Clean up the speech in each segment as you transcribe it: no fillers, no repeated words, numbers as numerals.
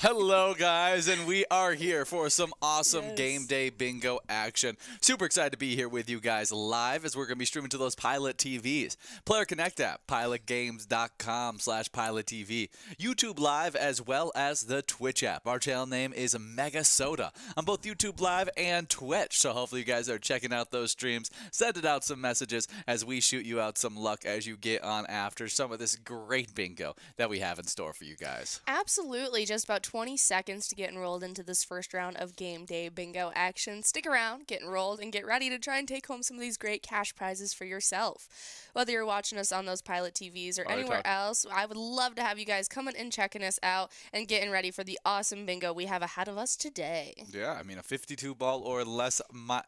Hello, guys, and we are here for some awesome Yes. game day bingo action. Super excited to be here with you guys live as we're going to be streaming to those Pilot TVs. Player Connect app, pilotgames.com/PilotTV. YouTube Live, as well as the Twitch app. Our channel name is MegaSota on both YouTube Live and Twitch. So hopefully you guys are checking out those streams, sending out some messages as we shoot you out some luck as you get on after some of this great bingo that we have in store for you guys. Absolutely. Just about 20 seconds to get enrolled into this first round of game day bingo action. Stick around, get enrolled, and get ready to try and take home some of these great cash prizes for yourself. Whether you're watching us on those Pilot TVs or anywhere else, I would love to have you guys coming and checking us out and getting ready for the awesome bingo we have ahead of us today. Yeah, I mean, a 52 ball or less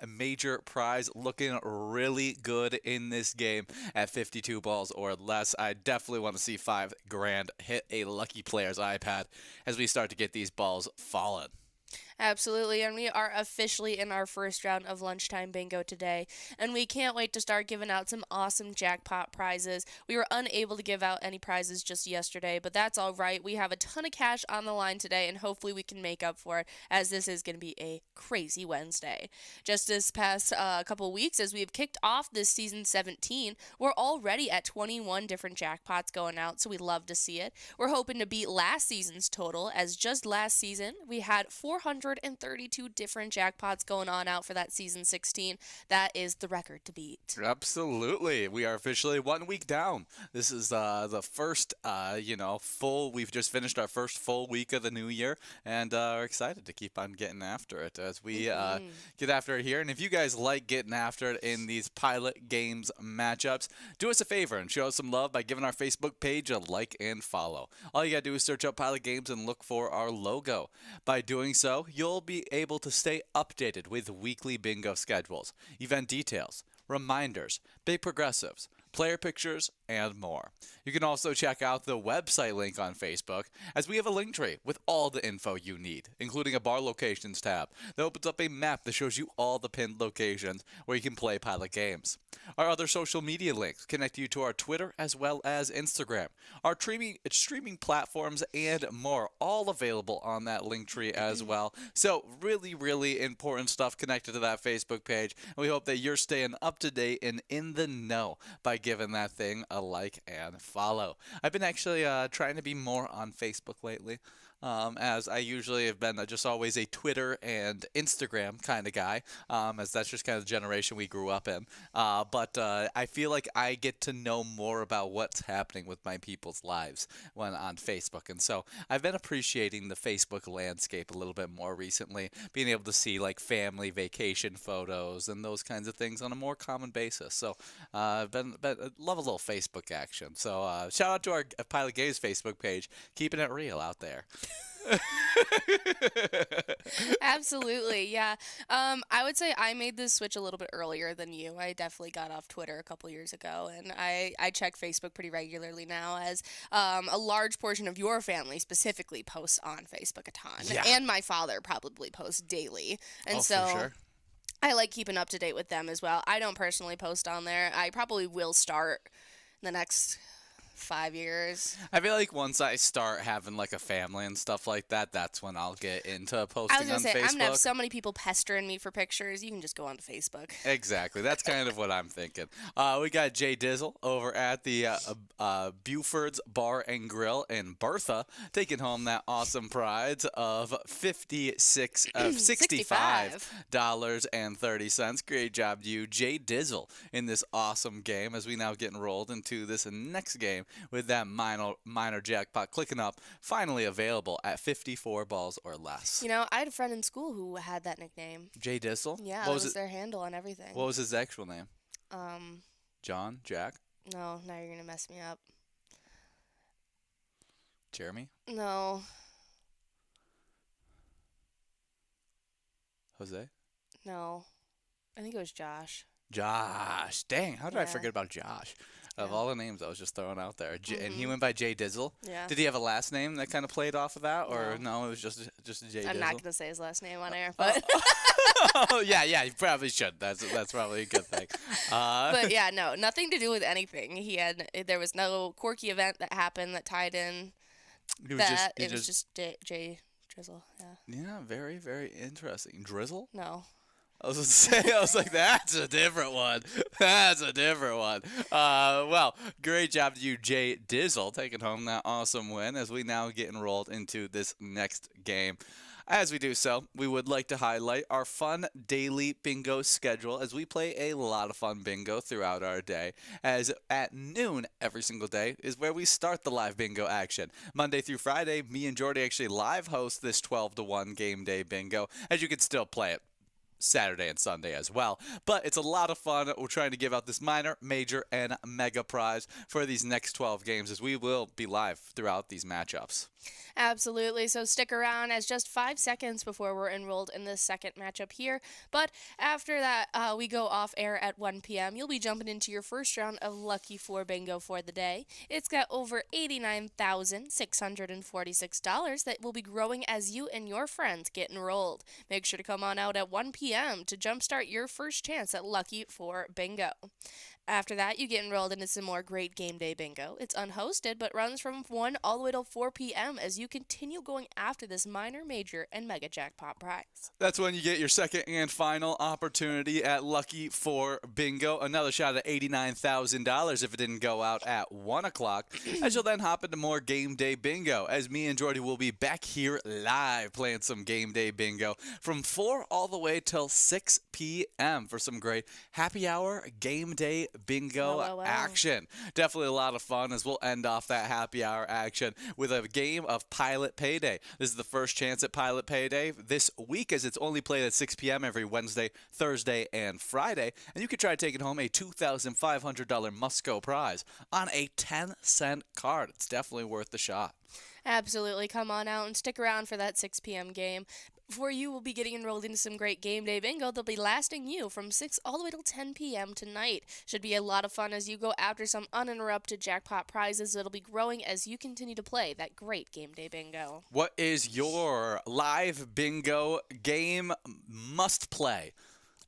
major prize looking really good in this game at 52 balls or less. I definitely want to see $5,000 hit a lucky player's iPad as we start to get these balls falling. Absolutely, and we are officially in our first round of lunchtime bingo today, and we can't wait to start giving out some awesome jackpot prizes. We were unable to give out any prizes just yesterday, but that's all right. We have a ton of cash on the line today, and hopefully we can make up for it, as this is going to be a crazy Wednesday. Just this past couple weeks, as we have kicked off this season 17, we're already at 21 different jackpots going out, so we love to see it. We're hoping to beat last season's total, as just last season we had 432 different jackpots going on out for that season 16. That is the record to beat. Absolutely. We are officially 1 week down. This is the first, full, we've just finished our first full week of the new year, and are excited to keep on getting after it as we get after it here. And if you guys like getting after it in these Pilot Games matchups, do us a favor and show us some love by giving our Facebook page a like and follow. All you got to do is search up Pilot Games and look for our logo. By doing so, you'll be able to stay updated with weekly bingo schedules, event details, reminders, big progressives, player pictures, and more. You can also check out the website link on Facebook, as we have a link tree with all the info you need, including a bar locations tab that opens up a map that shows you all the pinned locations where you can play Pilot Games. Our other social media links connect you to our Twitter as well as Instagram, our streaming platforms, and more, all available on that link tree as well. So really, really important stuff connected to that Facebook page, and we hope that you're staying up to date and in the know by giving that thing a like and follow. I've been actually trying to be more on Facebook lately, as I usually have been just always a Twitter and Instagram kind of guy, as that's just kind of the generation we grew up in. But I feel like I get to know more about what's happening with my people's lives when on Facebook. And so I've been appreciating the Facebook landscape a little bit more recently, being able to see like family vacation photos and those kinds of things on a more common basis. So I've love a little Facebook action. So shout out to our Pilot Games Facebook page, keeping it real out there. Absolutely, yeah. I would say I made this switch a little bit earlier than you. I definitely got off Twitter a couple years ago, and I check Facebook pretty regularly now, as a large portion of your family specifically posts on Facebook a ton. Yeah. And my father probably posts daily. And Oh, so for sure. I like keeping up to date with them as well. I don't personally post on there. I probably will start in the next 5 years. I feel like once I start having like a family and stuff like that, that's when I'll get into posting I was on going to say, Facebook. I'm going to have so many people pestering me for pictures. You can just go onto Facebook. Exactly. That's kind of what I'm thinking. We got Jay Dizzle over at the Buford's Bar and Grill in Bertha, taking home that awesome prize of $65.30. Great job to you, Jay Dizzle, in this awesome game as we now get enrolled into this next game with that minor jackpot clicking up, finally available at 54 balls or less. You know, I had a friend in school who had that nickname. Jay Dizzle? Yeah, that was their handle and everything. What was his actual name? Um, John? Jack? no, now you're going to mess me up. Jeremy? No, Jose? no. I think it was Josh. Josh. Dang, how did I Yeah. forget about Josh? Of Yeah. all the names I was just throwing out there. And he went by Jay Dizzle? Yeah. Did he have a last name that kind of played off of that? Or no, it was just Jay Dizzle? I'm not going to say his last name on air, but Oh, yeah, you probably should. That's probably a good thing. but yeah, no, nothing to do with anything. There was no quirky event that happened that tied in he that. he It was just Jay Drizzle. Yeah. Yeah, very, very interesting. Drizzle? No. I was gonna say, I was like, that's a different one. That's a different one. Well, great job to you, Jay Dizzle, taking home that awesome win as we now get enrolled into this next game. As we do so, we would like to highlight our fun daily bingo schedule as we play a lot of fun bingo throughout our day. As at noon every single day is where we start the live bingo action. Monday through Friday, me and Jordy actually live host this 12 to 1 game day bingo, as you can still play it Saturday and Sunday as well. But it's a lot of fun. We're trying to give out this minor, major, and mega prize for these next 12 games as we will be live throughout these matchups. Absolutely. So stick around as just 5 seconds before we're enrolled in this second matchup here. But after that, we go off air at 1 p.m. You'll be jumping into your first round of Lucky 4 Bingo for the day. It's got over $89,646 that will be growing as you and your friends get enrolled. Make sure to come on out at 1 p.m. to jumpstart your first chance at Lucky 4 Bingo. After that, you get enrolled into some more great game day bingo. It's unhosted, but runs from 1 all the way till 4 p.m. as you continue going after this minor, major, and mega jackpot prize. That's when you get your second and final opportunity at Lucky 4 Bingo. Another shot at $89,000 if it didn't go out at 1 o'clock, as you'll then hop into more game day bingo, as me and Jordy will be back here live playing some game day bingo from 4 all the way till 6 p.m. for some great happy hour game day bingo action. Definitely a lot of fun as we'll end off that happy hour action with a game of Pilot Payday. This is the first chance at Pilot Payday this week, as it's only played at 6 p.m. every Wednesday, Thursday, and Friday. And you could try taking home a $2,500 must-go prize on a 10-cent card. It's definitely worth the shot. Absolutely. Come on out and stick around for that 6 p.m. game. For you will be getting enrolled into some great game day bingo that'll be lasting you from 6 all the way till 10 p.m. tonight. Should be a lot of fun as you go after some uninterrupted jackpot prizes that'll be growing as you continue to play that great game day bingo. What is your live bingo game must play?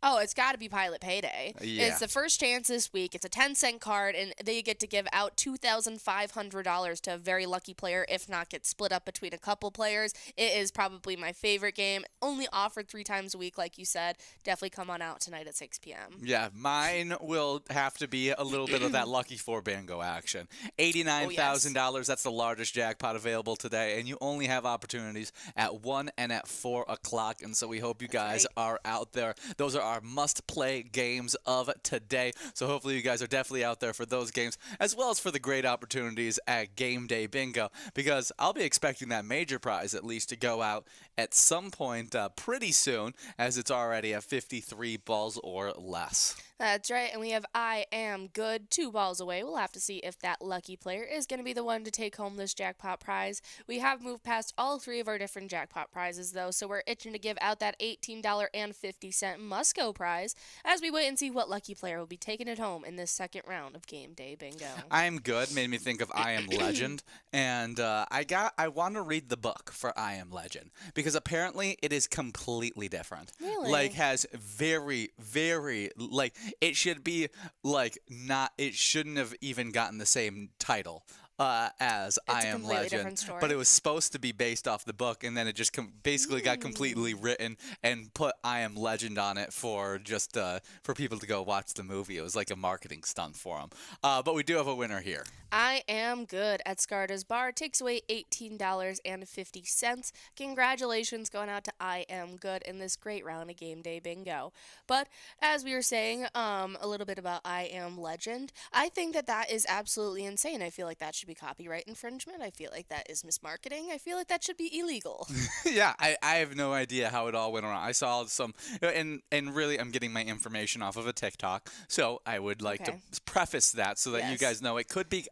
Oh, it's got to be Pilot Payday. Yeah. It's the first chance this week. It's a 10-cent card, and they get to give out $2,500 to a very lucky player, if not get split up between a couple players. It is probably my favorite game. Only offered 3 times a week, like you said. Definitely come on out tonight at 6 p.m. Yeah, mine will have to be a little bit of that Lucky 4 Bingo action. $89,000, that's the largest jackpot available today, and you only have opportunities at 1 and at 4 o'clock, and so we hope you guys are out there. Those are our must-play games of today, so hopefully you guys are definitely out there for those games, as well as for the great opportunities at Game Day Bingo, because I'll be expecting that major prize at least to go out at some point pretty soon, as it's already at 53 balls or less. That's right, and we have I Am Good 2 balls away. We'll have to see if that lucky player is going to be the one to take home this jackpot prize. We have moved past all 3 of our different jackpot prizes, though, so we're itching to give out that $18.50 must-go prize as we wait and see what lucky player will be taking it home in this second round of Game Day Bingo. I Am Good made me think of I Am Legend, and I want to read the book for I Am Legend, because apparently it is completely different. Really? Like, has very, very, like, it should be, like, not, it shouldn't have even gotten the same title as I Am Legend, but it was supposed to be based off the book, and then it just basically got completely written and put I Am Legend on it for just for people to go watch the movie. It was like a marketing stunt for them. But we do have a winner here. I Am Good at Scarta's Bar takes away $18.50. Congratulations going out to I Am Good in this great round of Game Day Bingo. But as we were saying a little bit about I Am Legend, I think that that is absolutely insane. I feel like that should be copyright infringement. I feel like that is mismarketing. I feel like that should be illegal. Yeah, I have no idea how it all went around. I saw some, and really I'm getting my information off of a TikTok, so I would like to preface that so that you guys know I could be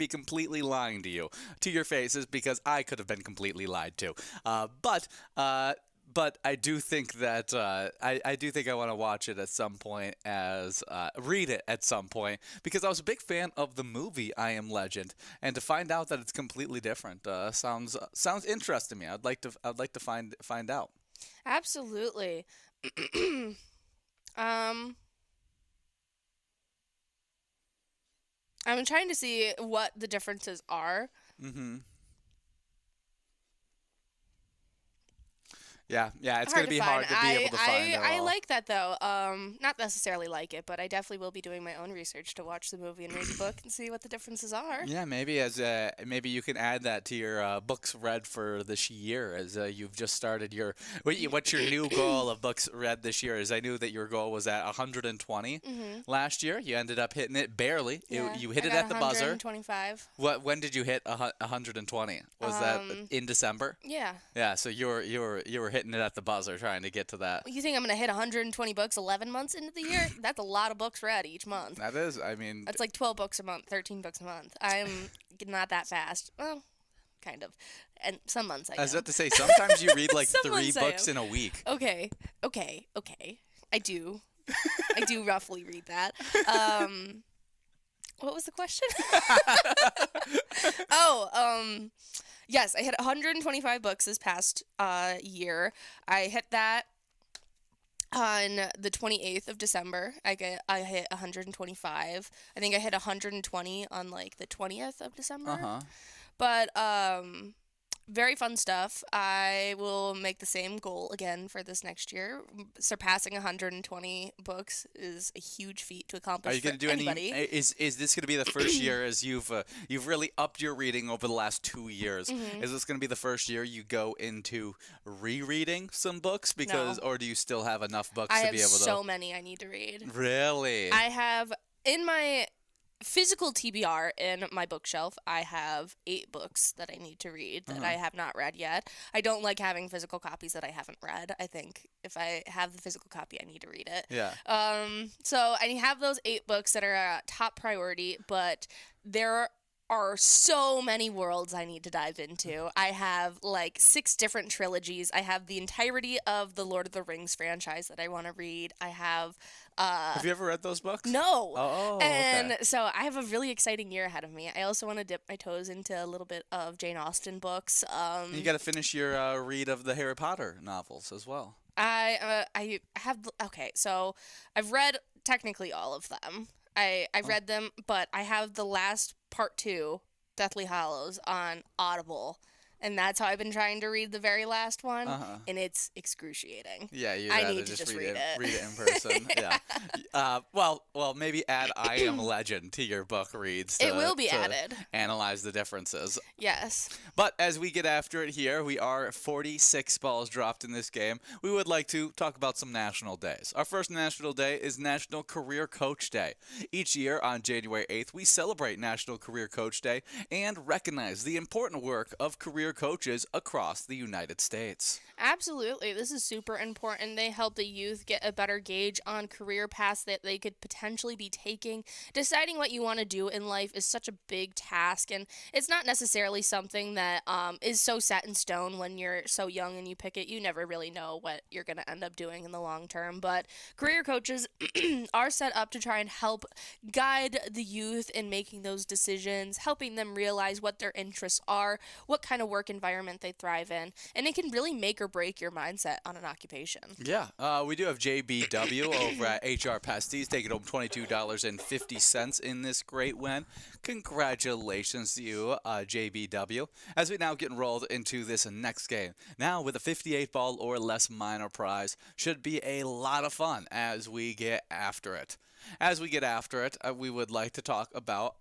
completely lying to you, to your faces, because I could have been completely lied to. But I do think that I do think I want to watch it at some point, as read it at some point, because I was a big fan of the movie I Am Legend, and to find out that it's completely different sounds interesting to me. I'd like to find out. Absolutely. I'm trying to see what the differences are. Yeah, it's Hard gonna to be find. hard to be able to find it I all. like that though. Not necessarily like it, but I definitely will be doing my own research to watch the movie and read the book and see what the differences are. Yeah, maybe you can add that to your books read for this year as you've just started your what's your new goal of books read this year? As I knew that your goal was at 120 Mhm. last year. You ended up hitting it barely. Yeah, You hit I it got at the buzzer. 125. When did you hit 120? Was that Um, in December? yeah. Yeah, so you were hitting it at the buzzer trying to get to that. You think I'm gonna hit 120 books 11 months into the year? That's a lot of books read each month. That is, I mean, That's like 12 books a month, 13 books a month. I'm not that fast. Well, kind of. And some months I I was am. about to say sometimes you read like Some 3 months I books am. in a week. Okay. I do. I do roughly read that. What was the question? Yes, I hit 125 books this past year. I hit that on the 28th of December. I hit 125. I think I hit 120 on like the 20th of December. Uh-huh. But very fun stuff. I will make the same goal again for this next year. Surpassing 120 books is a huge feat to Are accomplish you for going to do anybody. is this going to be the first year as you've really upped your reading over the last 2 years? Mhm. Is this going to be the first year you go into rereading some books or do you still have enough books I to have be able so many I need to read. Really? I have in my physical TBR in my bookshelf, I have 8 books that I need to read that I have not read yet. I don't like having physical copies that I haven't read. I think if I have the physical copy, I need to read it. Yeah. So I have those 8 books that are a top priority, but there are so many worlds I need to dive into. I have like 6 different trilogies. I have the entirety of the Lord of the Rings franchise that I want to read. I have Have you ever read those books? no. Oh, And okay. so I have a really exciting year ahead of me. I also want to dip my toes into a little bit of Jane Austen books. And you got to finish your read of the Harry Potter novels as well. I have okay, so I've read technically all of them. I've read them, but I have the last part 2, Deathly Hallows, on Audible. And that's how I've been trying to read the very last one, and it's excruciating. Yeah, you'd I rather need to just read read it. read it in person. Yeah. Well, maybe add I Am Legend to your book reads. It will be to added. Analyze the differences. Yes. But as we get after it here, we are 46 balls dropped in this game. We would like to talk about some national days. Our first national day is National Career Coach Day. Each year on January 8th, we celebrate National Career Coach Day and recognize the important work of career coaches across the United States. Absolutely. This is super important. They help the youth get a better gauge on career paths that they could potentially be taking. Deciding what you want to do in life is such a big task, and it's not necessarily something that is so set in stone when you're so young and you pick it. You never really know what you're going to end up doing in the long term, but career coaches are set up to try and help guide the youth in making those decisions, helping them realize what their interests are, what kind of work environment they thrive in, and it can really make or break your mindset on an occupation. Yeah, we do have JBW over at HR Pasties taking home $22.50 in this great win. Congratulations to you, JBW. As we now get enrolled into this next game. Now with a 58 ball or less minor prize, should be a lot of fun as we get after it. As we get after it, we would like to talk about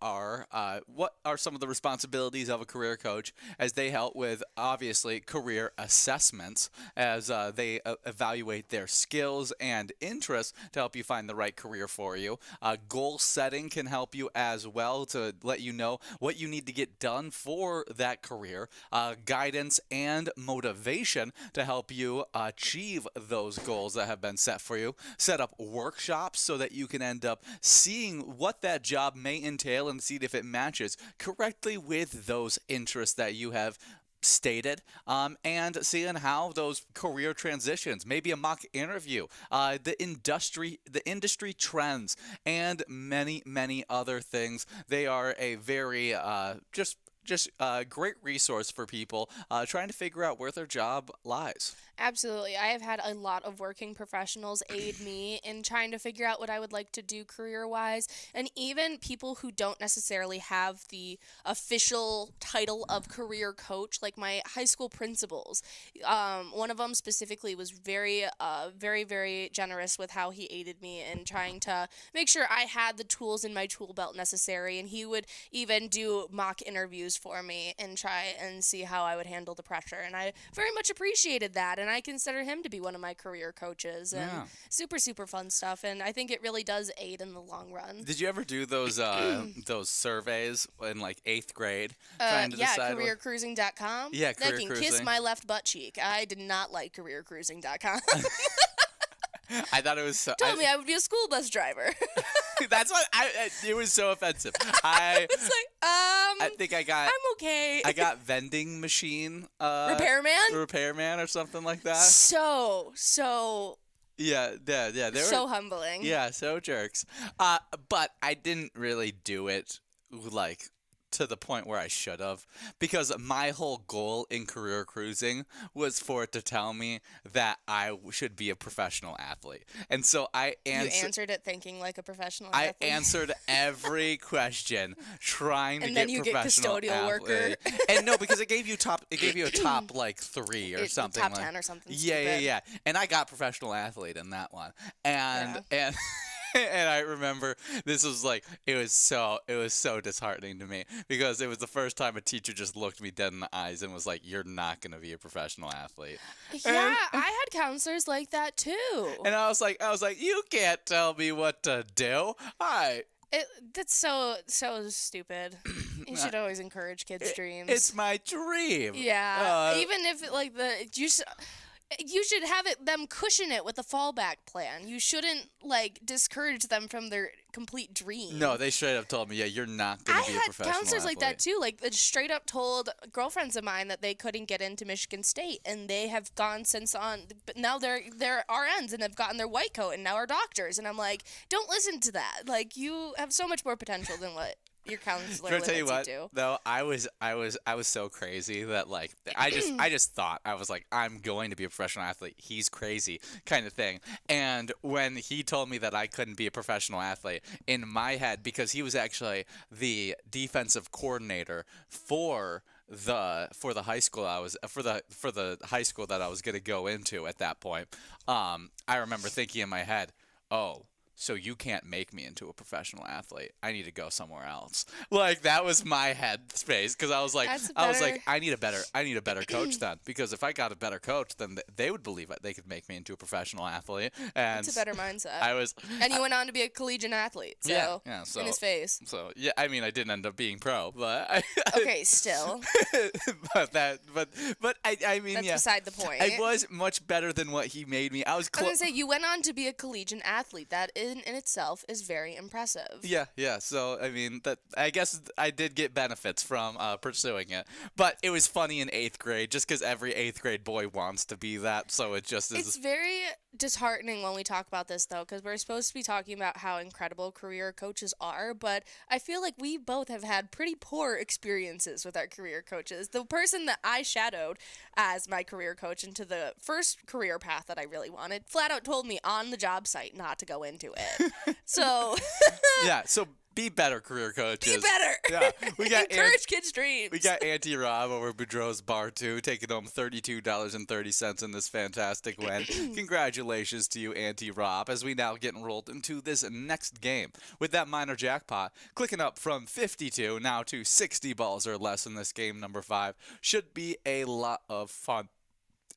what are some of the responsibilities of a career coach as they help with, obviously, career assessments as they evaluate their skills and interests to help you find the right career for you. Goal setting can help you as well to let you know what you need to get done for that career. Guidance and motivation to help you achieve those goals that have been set for you. Set up workshops so that you can end up seeing what that job may entail and see if it matches correctly with those interests that you have stated, and seeing how those career transitions, maybe a mock interview, the industry trends, and many other things. They are a very just just a great resource for people trying to figure out where their job lies. Absolutely. I have had a lot of working professionals aid me in trying to figure out what I would like to do career wise. And even people who don't necessarily have the official title of career coach, like my high school principals. One of them specifically was very generous with how he aided me in trying to make sure I had the tools in my tool belt necessary. And he would even do mock interviews for me and try and see how I would handle the pressure. And I very much appreciated that. And I consider him to be one of my career coaches, and Yeah. super fun stuff. And I think it really does aid in the long run. Did you ever do those surveys in like 8th grade, trying to Yeah, decide? careercruising.com. Yeah, That career can cruising. kiss my left butt cheek. I did not like careercruising.com. I thought it was so. Told me I would be a school bus driver. That's what it was so offensive. I It's like, I think I got I'm okay. I got vending machine Repairman? or something like that. So Yeah. They were so humbling. yeah, so jerks. But I didn't really do it like to the point where I should have, because my whole goal in career cruising was for it to tell me that I should be a professional athlete. And so I You answered answered it thinking like a professional I athlete. answered every question trying to And get then you get professional custodial worker. athlete. And no, because it gave you a top like 3 or something Top like 10 or something Yeah, stupid. yeah. And I got professional athlete in that one. And and I remember this was like it was so disheartening to me, because it was the first time a teacher just looked me dead in the eyes and was like, "You're not going to be a professional athlete." Yeah, I had counselors like that too. And I was like, "You can't tell me what to do." That's so stupid. You should always encourage kids' dreams. It's my dream. Yeah, even if like you should have them cushion it with a fallback plan. You shouldn't like discourage them from their complete dream. No, they straight up told me, "Yeah, you're not going I to be a had professional counselors like that athlete." too. Like that straight up told girlfriends of mine that they couldn't get into Michigan State, and they have gone since on. But now they're RNs and have gotten their white coat and now are doctors. And I'm like, don't listen to that. Like you have so much more potential than what your counselor Can I limits tell you what? to. Though I was so crazy that like I just thought, I was like, I'm going to be a professional athlete. He's crazy, kind of thing. And when he told me that I couldn't be a professional athlete, in my head, because he was actually the defensive coordinator for the high school I was for the high school that I was going to go into at that point, I remember thinking in my head, "Oh, so you can't make me into a professional athlete. I need to go somewhere else." Like that was my head space, because I was like, I need a better coach then, because if I got a better coach, then they would believe it. They could make me into a professional athlete. And It's a better mindset. I was, and you went on to be a collegiate athlete. So, yeah. So in his face. So yeah, I mean, I didn't end up being pro, but Okay, still. but I mean, That's yeah, beside the point. I was much better than what he made me. I was I was close. gonna say you went on to be a collegiate athlete. That in itself is very impressive. Yeah. So I mean, that I guess I did get benefits from pursuing it, but it was funny in 8th grade, just because every 8th grade boy wants to be that. So it just is. It's very disheartening when we talk about this though, because we're supposed to be talking about how incredible career coaches are, but I feel like we both have had pretty poor experiences with our career coaches. The person that I shadowed as my career coach into the first career path that I really wanted flat out told me on the job site not to go into it. So Yeah. So be better, career coaches. be better. Yeah. We got Encourage kids' dreams. We got Auntie Rob over at Boudreaux's Bar 2 taking home $32.30 in this fantastic win. Congratulations to you, Auntie Rob, as we now get enrolled into this next game. With that minor jackpot, clicking up from 52 now to 60 balls or less in this game number 5. Should be a lot of fun.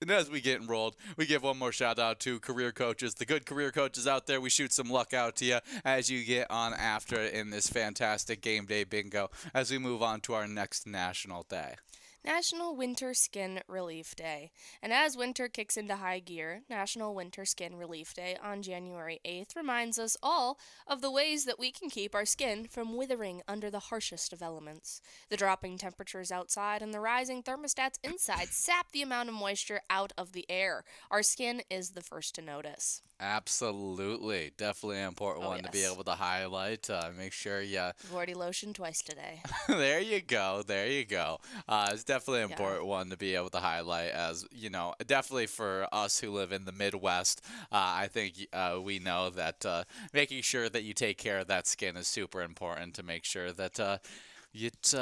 And as we get enrolled, we give one more shout out to career coaches, the good career coaches out there. We shoot some luck out to you as you get on after it in this fantastic game day bingo as we move on to our next national day. National Winter Skin Relief Day. And as winter kicks into high gear, National Winter Skin Relief Day on January 8th reminds us all of the ways that we can keep our skin from withering under the harshest of elements. The dropping temperatures outside and the rising thermostats inside sap the amount of moisture out of the air. Our skin is the first to notice. Absolutely. Definitely an important Oh, one to be yes. able to highlight. Make sure you. I've already lotioned twice today. There you go. There you go. It's definitely an Yeah. important one to be able to highlight, as definitely for us who live in the Midwest. I think we know that making sure that you take care of that skin is super important to make sure that it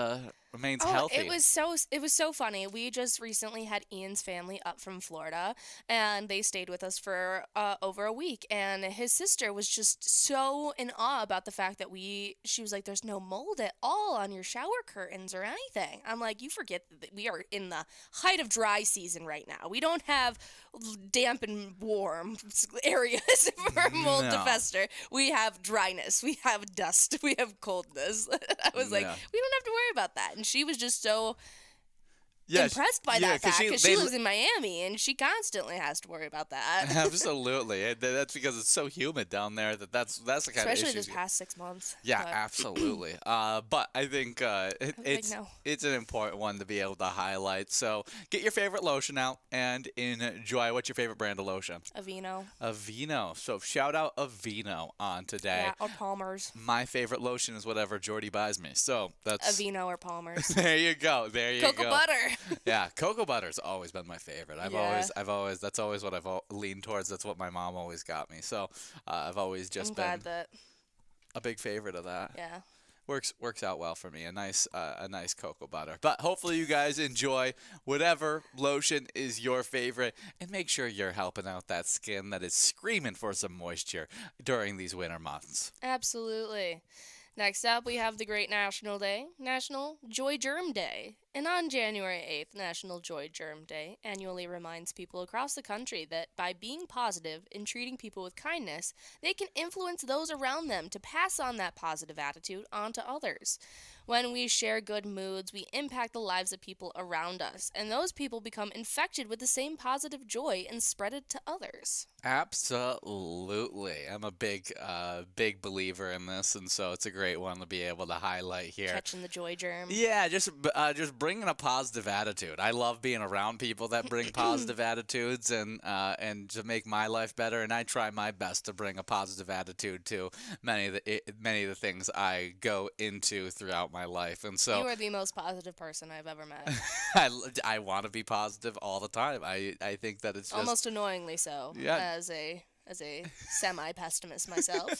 remains Oh, healthy. it was so funny. We just recently had Ian's family up from Florida, and they stayed with us for over a week. And his sister was just so in awe about the fact that she was like, "There's no mold at all on your shower curtains or anything." I'm like, "You forget that we are in the height of dry season right now. We don't have damp and warm areas for mold to No. fester. We have dryness. We have dust. We have coldness." I was like, Yeah. "We don't have to worry about that." And she was just so Yeah, impressed by yeah, that fact because she they lives in Miami and she constantly has to worry about that. Absolutely. That's because it's so humid down there that's the kind Especially of this issues. past 6 months. Yeah, But absolutely. But I think like, no. it's an important one to be able to highlight. So get your favorite lotion out and enjoy. What's your favorite brand of lotion? Aveeno. Aveeno. So shout out Aveeno on today. Yeah, or Palmer's. My favorite lotion is whatever Jordy buys me. So that's Aveeno or Palmer's. there you go. There you Cocoa go. butter. Yeah, cocoa butter's always been my favorite. Yeah. That's always what leaned towards. That's what my mom always got me. So I've always just I'm been glad that, a big favorite of that. yeah. Works out well for me. A nice cocoa butter. But hopefully you guys enjoy whatever lotion is your favorite, and make sure you're helping out that skin that is screaming for some moisture during these winter months. Absolutely. Next up, we have the great national day, National Joy Germ Day. And on January 8th, National Joy Germ Day annually reminds people across the country that by being positive and treating people with kindness, they can influence those around them to pass on that positive attitude on to others. When we share good moods, we impact the lives of people around us, and those people become infected with the same positive joy and spread it to others. Absolutely. I'm a big believer in this, and so it's a great one to be able to highlight here. Catching the joy germ. Yeah, just bringing a positive attitude. I love being around people that bring positive attitudes and to make my life better. And I try my best to bring a positive attitude to many of the things I go into throughout my life. And so You are the most positive person I've ever met. I want to be positive all the time. I think that it's just Almost annoyingly so. Yeah. As a semi-pessimist myself.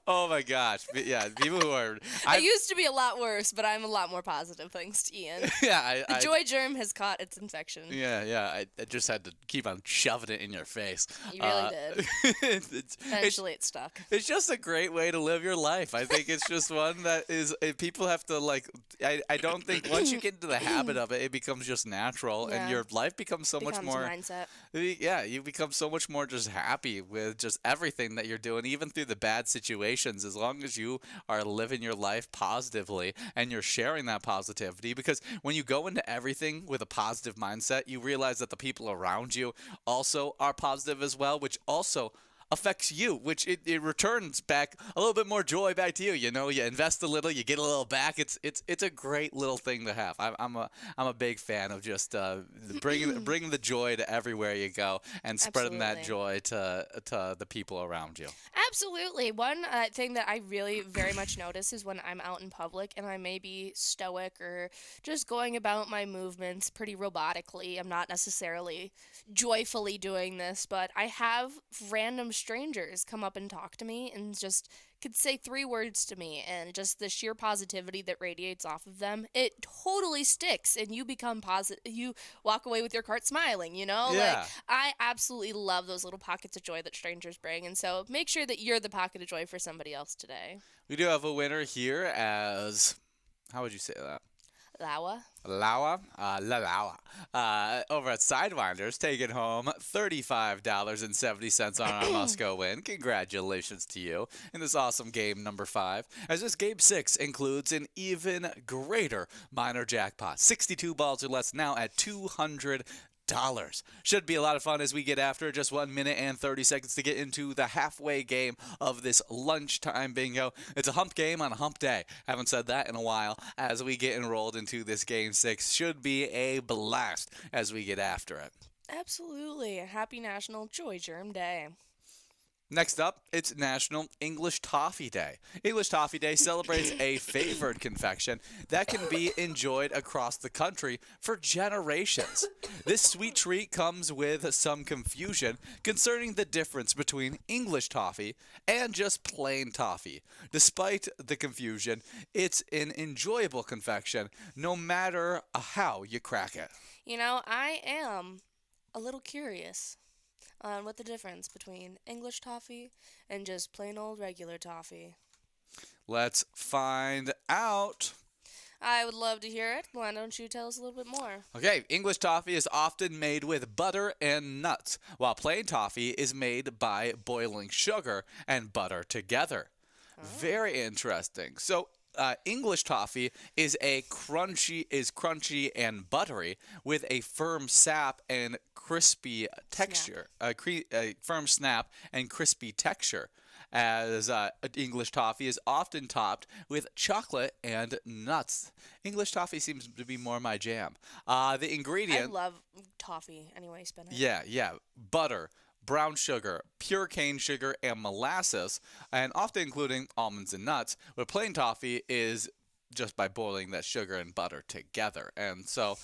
oh my gosh. But yeah, people who are I used to be a lot worse, but I'm a lot more positive thanks to Ian. yeah, The joy germ has caught its infection. Yeah. I just had to keep on shoving it in your face. You really did. It's Eventually it stuck. It's just a great way to live your life. I think it's just one that is people have to like. I don't think once you get into the habit of it, it becomes just natural, and Yeah. your life becomes so Becomes much more. a mindset. Yeah, you become so much more just happy with just everything that you're doing, even through the bad situations. As long as you are living your life positively and you're sharing that positivity, because when you go into everything with a positive mindset, you realize that the people around you also are positive as well, which also affects you, which it returns back a little bit more joy back to you. You know, you invest a little, you get a little back. It's a great little thing to have. I'm a big fan of just bringing the joy to everywhere you go and spreading that joy to the people around you. Absolutely. One thing that I really very much notice is when I'm out in public and I may be stoic or just going about my movements pretty robotically. I'm not necessarily joyfully doing this, but I have random strangers come up and talk to me and just could say 3 words to me, and just the sheer positivity that radiates off of them, it totally sticks, and you become positive. You walk away with your cart smiling, you know? Yeah. Like, I absolutely love those little pockets of joy that strangers bring, and so make sure that you're the pocket of joy for somebody else today. We do have a winner here as, how would you say that? Lawa. Lawa, Lawa, over at Sidewinders, taking home $35.70 on our Musco win. Congratulations to you in this awesome game number 5. As this game 6 includes an even greater minor jackpot. 62 balls or less now at $200. Should be a lot of fun as we get after just 1 minute and 30 seconds to get into the halfway game of this lunchtime bingo. It's a hump game on a hump day. Haven't said that in a while. As we get enrolled into this game 6, should be a blast as we get after it. Absolutely. Happy National Joy Germ Day. Next up, it's National English Toffee Day. English Toffee Day celebrates a favored confection that can be enjoyed across the country for generations. This sweet treat comes with some confusion concerning the difference between English toffee and just plain toffee. Despite the confusion, it's an enjoyable confection no matter how you crack it. You know, I am a little curious on what the difference between English toffee and just plain old regular toffee. Let's find out. I would love to hear it. Why don't you tell us a little bit more? Okay, English toffee is often made with butter and nuts, while plain toffee is made by boiling sugar and butter together. Very interesting. So, English toffee is crunchy and buttery with a firm sap and crispy texture. Firm snap and crispy texture. As English toffee is often topped with chocolate and nuts. English toffee seems to be more my jam. The ingredient. I love toffee anyway, Spinner. Yeah. Butter, brown sugar, pure cane sugar, and molasses, and often including almonds and nuts, where plain toffee is just by boiling that sugar and butter together. And so,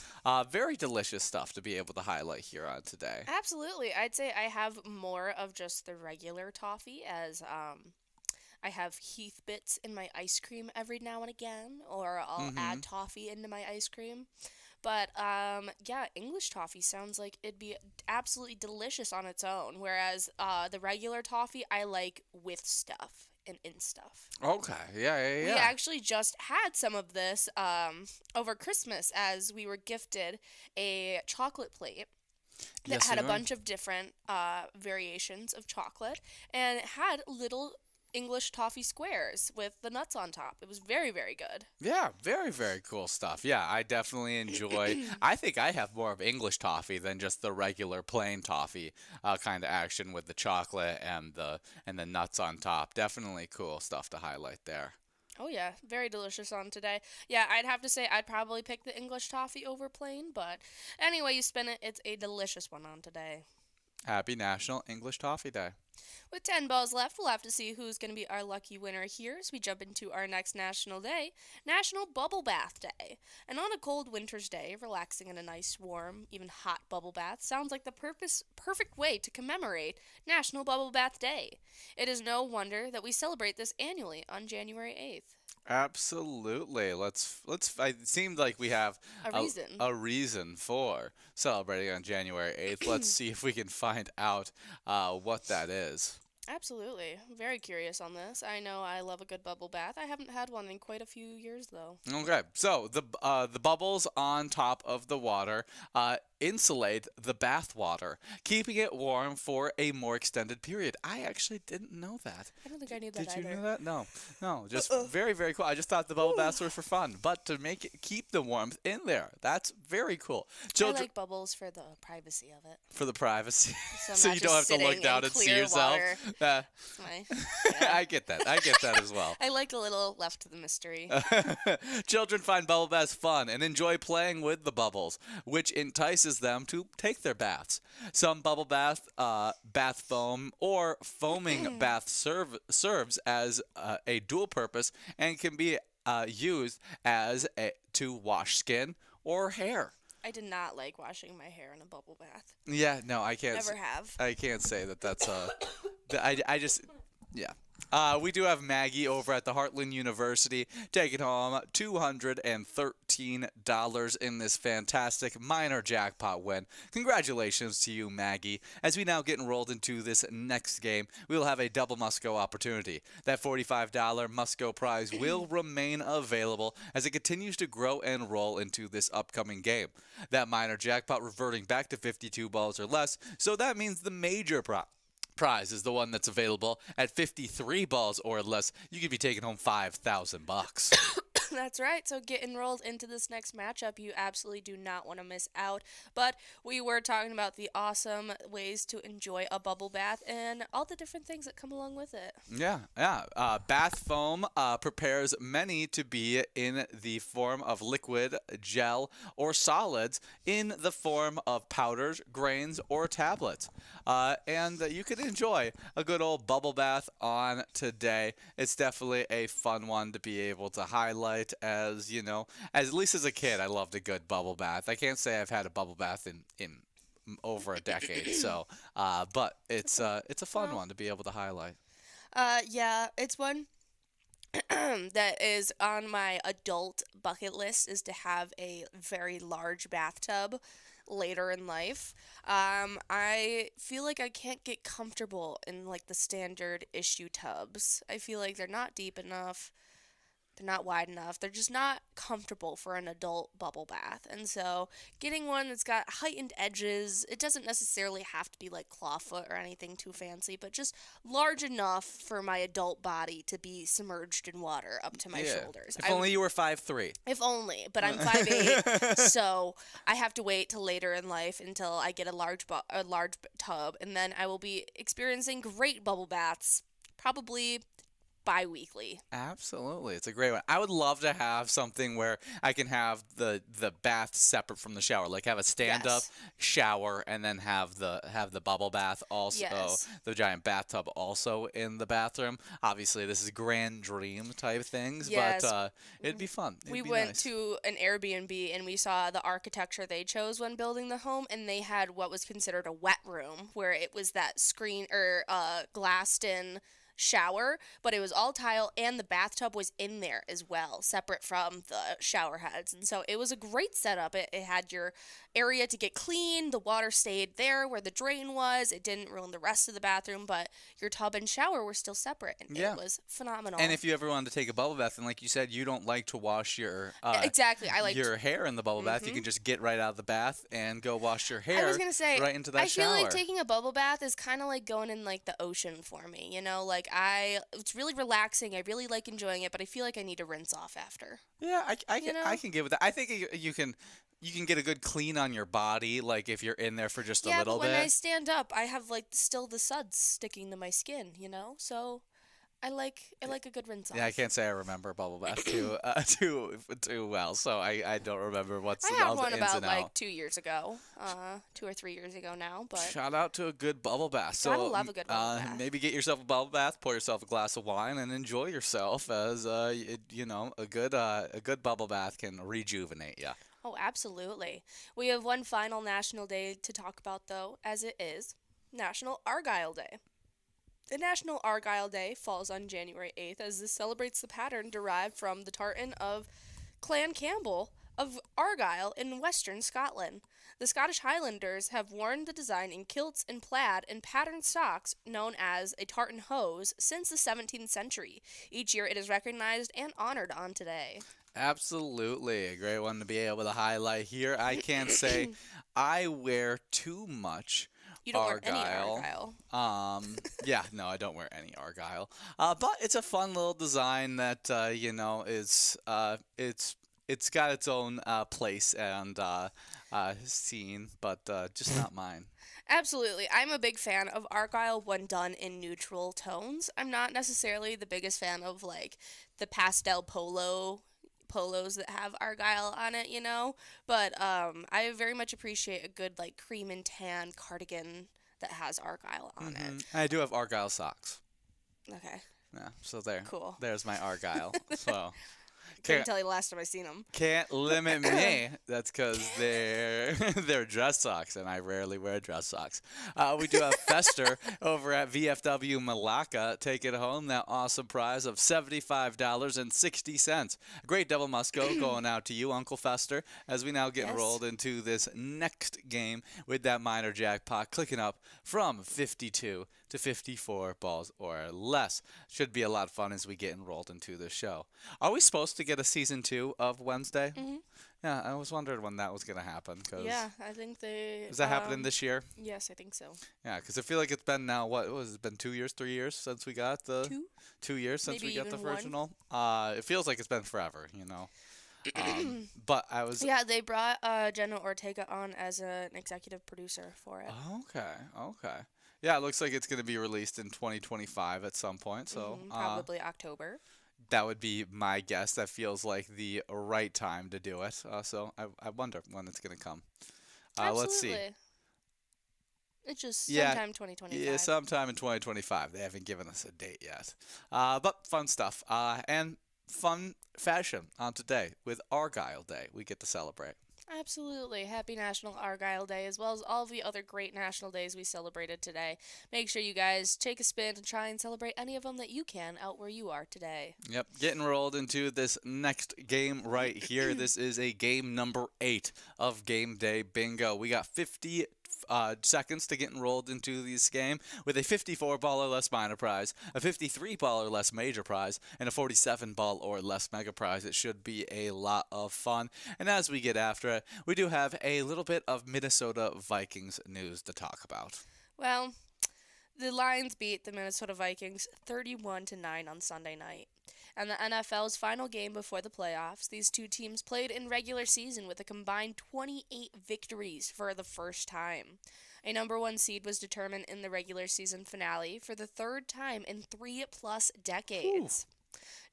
very delicious stuff to be able to highlight here on today. Absolutely. I'd say I have more of just the regular toffee as I have Heath Bits in my ice cream every now and again, or I'll add toffee into my ice cream. But, yeah, English toffee sounds like it'd be absolutely delicious on its own, whereas the regular toffee I like with stuff and in stuff. Okay, yeah. We actually just had some of this over Christmas as we were gifted a chocolate plate that had a bunch of different variations of chocolate, and it had little English toffee squares with the nuts on top. It was very, very good. Yeah, very, very cool stuff. Yeah, I definitely enjoy. I think I have more of English toffee than just the regular plain toffee kind of action with the chocolate and the nuts on top. Definitely cool stuff to highlight there. Oh yeah, very delicious on today. Yeah, I'd have to say I'd probably pick the English toffee over plain, but anyway you spin it, it's a delicious one on today. Happy National English Toffee Day. With 10 balls left, we'll have to see who's going to be our lucky winner here as we jump into our next national day, National Bubble Bath Day. And on a cold winter's day, relaxing in a nice, warm, even hot bubble bath sounds like the perfect way to commemorate National Bubble Bath Day. It is no wonder that we celebrate this annually on January 8th. Absolutely. It seemed like we have a reason for celebrating on January 8th. Let's see if we can find out what that is. Absolutely. Very curious on this. I know I love a good bubble bath. I haven't had one in quite a few years, though. Okay, so the bubbles on top of the water insulate the bath water, keeping it warm for a more extended period. I actually didn't know that. I don't think I knew that either. Did you know that? No, just very, very cool. I just thought the bubble baths were for fun, but to keep the warmth in there, that's very cool. I like bubbles for the privacy of it. For the privacy, so, so you don't have to look down and see yourself. I get that. I get that as well. I like a little left to the mystery. Children find bubble baths fun and enjoy playing with the bubbles, which entices them to take their baths. Some bubble bath foam or foaming bath serves as a dual purpose and can be used to wash skin or hair. I did not like washing my hair in a bubble bath. Yeah, no, I can't. Never have. I can't say that that's We do have Maggie over at the Heartland University taking home $213 in this fantastic minor jackpot win. Congratulations to you, Maggie. As we now get enrolled into this next game, we will have a double must-go opportunity. That $45 must-go prize will remain available as it continues to grow and roll into this upcoming game. That minor jackpot reverting back to 52 balls or less, so that means the major prize is the one that's available at 53 balls or less. You could be taking home $5,000. That's right. So get enrolled into this next matchup. You absolutely do not want to miss out. But we were talking about the awesome ways to enjoy a bubble bath and all the different things that come along with it. Yeah. Bath foam prepares many to be in the form of liquid, gel, or solids in the form of powders, grains, or tablets. And you can enjoy a good old bubble bath on today. It's definitely a fun one to be able to highlight. As you know, at least as a kid, I loved a good bubble bath. I can't say I've had a bubble bath in over a decade, so but it's a fun one to be able to highlight. Yeah, it's one that is on my adult bucket list, is to have a very large bathtub later in life. I feel like I can't get comfortable in like the standard issue tubs. I feel like they're not deep enough. They're not wide enough. They're just not comfortable for an adult bubble bath. And so getting one that's got heightened edges, it doesn't necessarily have to be like clawfoot or anything too fancy, but just large enough for my adult body to be submerged in water up to my shoulders. If only you were 5'3". If only, but I'm 5'8", so I have to wait till later in life until I get a large tub, and then I will be experiencing great bubble baths, probably bi-weekly. Absolutely. It's a great one. I would love to have something where I can have the bath separate from the shower, like have a stand-up shower and then have the bubble bath also, the giant bathtub also in the bathroom. Obviously, this is grand dream type things, but it'd be fun. We went to an Airbnb and we saw the architecture they chose when building the home, and they had what was considered a wet room, where it was that screen or glassed-in shower, but it was all tile, and the bathtub was in there as well, separate from the shower heads. And so it was a great setup. It had your area to get clean. The water stayed there where the drain was. It didn't ruin the rest of the bathroom, but your tub and shower were still separate, and it was phenomenal. And if you ever wanted to take a bubble bath, and like you said, you don't like to wash your your hair in the bubble bath, you can just get right out of the bath and go wash your hair. I was gonna say, right into that shower. I feel like taking a bubble bath is kind of like going in like the ocean for me, you know, like it's really relaxing. I really like enjoying it, but I feel like I need to rinse off after. Yeah, I can get with that. I think you can get a good clean on your body, like if you're in there for just a little bit. Yeah, but when I stand up, I have like still the suds sticking to my skin, you know? So I like a good rinse off. Yeah, I can't say I remember bubble bath too well, so I don't remember what's I had all the one ins about and like out. 2 years ago, 2 or 3 years ago now. But Shout out to a good bubble bath. So gotta love a good bubble bath. Maybe get yourself a bubble bath, pour yourself a glass of wine, and enjoy yourself. As a good bubble bath can rejuvenate you. Oh, absolutely. We have one final national day to talk about, though, as it is National Argyle Day. The National Argyle Day falls on January 8th, as this celebrates the pattern derived from the tartan of Clan Campbell of Argyll in western Scotland. The Scottish Highlanders have worn the design in kilts and plaid and patterned stocks known as a tartan hose since the 17th century. Each year it is recognized and honored on today. Absolutely. A great one to be able to highlight here. I can't say I wear too much You don't Argyle. wear any Argyle. Yeah, no, I don't wear any Argyle. But it's a fun little design that is it's got its own place and scene, but just not mine. Absolutely. I'm a big fan of Argyle when done in neutral tones. I'm not necessarily the biggest fan of like the pastel polos that have Argyle on it, you know, but I very much appreciate a good like cream and tan cardigan that has Argyle on it. I do have Argyle socks. Okay. Yeah, so there. Cool. There's my Argyle. So Couldn't tell you the last time I seen them. Can't limit me. That's because they're dress socks, and I rarely wear dress socks. We do have Fester over at VFW Malacca taking home that awesome prize of $75.60. Great Devil Must Go going out to you, Uncle Fester, as we now get enrolled into this next game with that minor jackpot clicking up from 52 to 54 balls or less. Should be a lot of fun as we get enrolled into the show. Are we supposed to get a season 2 of Wednesday? Mm-hmm. Yeah, I was wondering when that was going to happen. Yeah, I think they... Is that happening this year? Yes, I think so. Yeah, because I feel like it's been now, what was it, been 2 years, 3 years since we got the... 2 years since Maybe we got the even original? It feels like it's been forever, you know. But I was... Yeah, they brought Jenna Ortega on as an executive producer for it. Okay. Yeah, it looks like it's going to be released in 2025 at some point, so... Probably October. That would be my guess. That feels like the right time to do it. So I wonder when it's going to come. Let's see. It's just sometime 2025. Yeah, sometime in 2025. They haven't given us a date yet. But fun stuff. And fun fashion on today with Argyle Day. We get to celebrate. Absolutely. Happy National Argyle Day, as well as all the other great national days we celebrated today. Make sure you guys take a spin and try and celebrate any of them that you can out where you are today. Yep. Getting rolled into this next game right here. This is a game number 8 of Game Day Bingo. We got 50 seconds to get enrolled into this game with a 54 ball or less minor prize, a 53 ball or less major prize, and a 47 ball or less mega prize. It should be a lot of fun. And as we get after it, we do have a little bit of Minnesota Vikings news to talk about. Well, the Lions beat the Minnesota Vikings 31-9 on Sunday night. And the NFL's final game before the playoffs, these two teams played in regular season with a combined 28 victories for the first time. A number 1 seed was determined in the regular season finale for the third time in 3+ decades.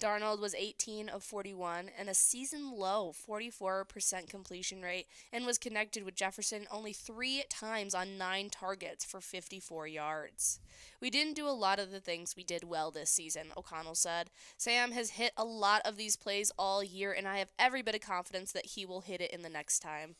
Darnold was 18 of 41 and a season-low 44% completion rate and was connected with Jefferson only 3 times on 9 targets for 54 yards. We didn't do a lot of the things we did well this season, O'Connell said. Sam has hit a lot of these plays all year, and I have every bit of confidence that he will hit it in the next time.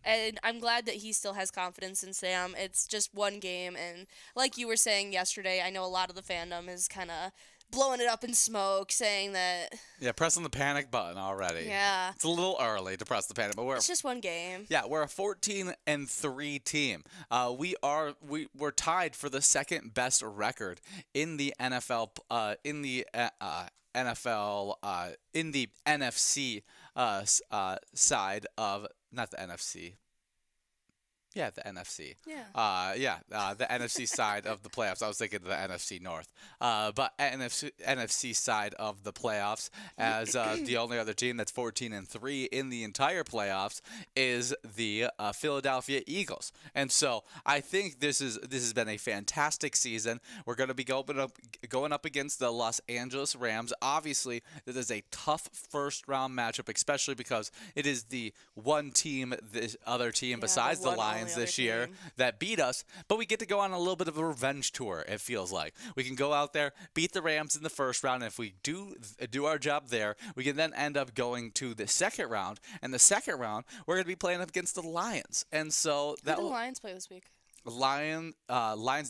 And I'm glad that he still has confidence in Sam. It's just one game, and like you were saying yesterday, I know a lot of the fandom is kind of blowing it up in smoke, saying that... Yeah, pressing the panic button already. Yeah. It's a little early to press the panic, but it's just one game. Yeah, we're a 14-3 team. We're tied for the second best record in the NFL in the NFC side of, not the NFC. Yeah, the NFC. The NFC side of the playoffs. I was thinking of the NFC North. But NFC side of the playoffs, as the only other team that's 14-3 in the entire playoffs is the Philadelphia Eagles. And so I think this has been a fantastic season. We're going to be going up against the Los Angeles Rams. Obviously, this is a tough first round matchup, especially because it is the one team, this other team besides the Lions this year that beat us, but we get to go on a little bit of a revenge tour. It feels like we can go out there, beat the Rams in the first round, and if we do our job there, we can then end up going to the second round, and the second round we're going to be playing up against the Lions. And so that the Lions play this week? Lions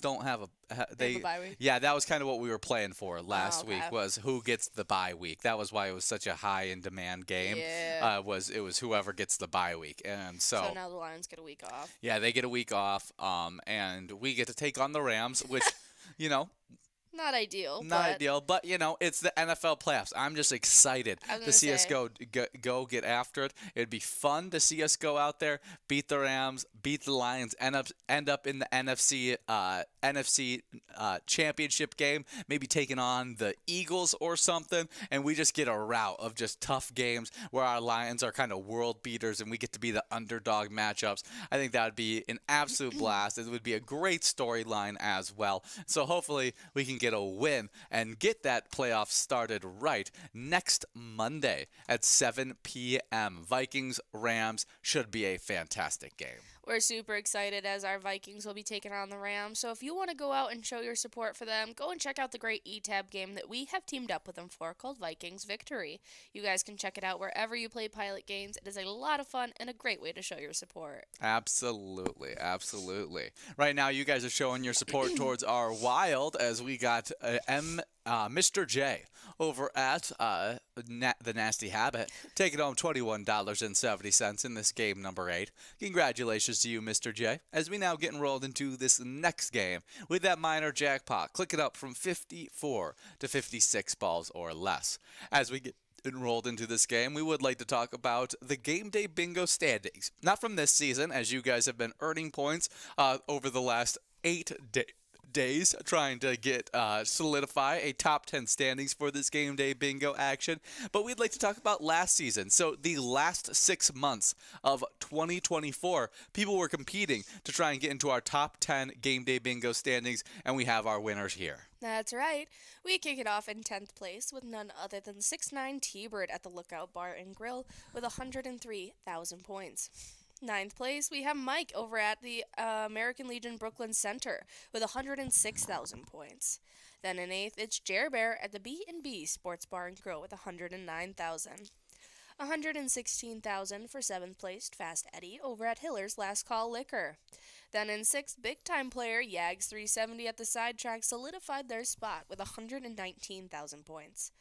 don't have a they have a bye week? Yeah, that was kind of what we were playing for last week, was who gets the bye week. That was why it was such a high in demand game. Yeah. It was whoever gets the bye week. And so now the Lions get a week off. Yeah, they get a week off, and we get to take on the Rams, which not ideal. But it's the NFL playoffs. I'm just excited to see us go get after it. It'd be fun to see us go out there, beat the Rams, beat the Lions, end up in the NFC championship game, maybe taking on the Eagles or something, and we just get a route of just tough games where our Lions are kind of world beaters and we get to be the underdog matchups. I think that would be an absolute blast. It would be a great storyline as well. So hopefully we can get a win and get that playoff started right next Monday at 7 p.m. Vikings-Rams should be a fantastic game. We're super excited as our Vikings will be taking on the Rams. So if you want to go out and show your support for them, go and check out the great eTab game that we have teamed up with them for called Vikings Victory. You guys can check it out wherever you play Pilot games. It is a lot of fun and a great way to show your support. Absolutely, absolutely. Right now, you guys are showing your support towards our Wild as we got Mr. J over at the Nasty Habit taking home $21.70 in this game number 8. Congratulations to you, Mr. J, as we now get enrolled into this next game with that minor jackpot. Click it up from 54 to 56 balls or less. As we get enrolled into this game, we would like to talk about the Game Day Bingo standings. Not from this season, as you guys have been earning points over the last 8 days trying to get solidify a top 10 standings for this Game Day Bingo action, but we'd like to talk about last season. So the last 6 months of 2024, people were competing to try and get into our top 10 Game Day Bingo standings, and we have our winners here. That's right. We kick it off in 10th place with none other than 6'9" T-Bird at the Lookout Bar and Grill with 103,000 points. 9th place, we have Mike over at the American Legion Brooklyn Center with 106,000 points. Then in 8th, it's Jer Bear at the B&B Sports Bar and Grill with 109,000. 116,000 for 7th placed Fast Eddie over at Hiller's Last Call Liquor. Then in 6th, big-time player Yags 370 at the Sidetrack solidified their spot with 119,000 points.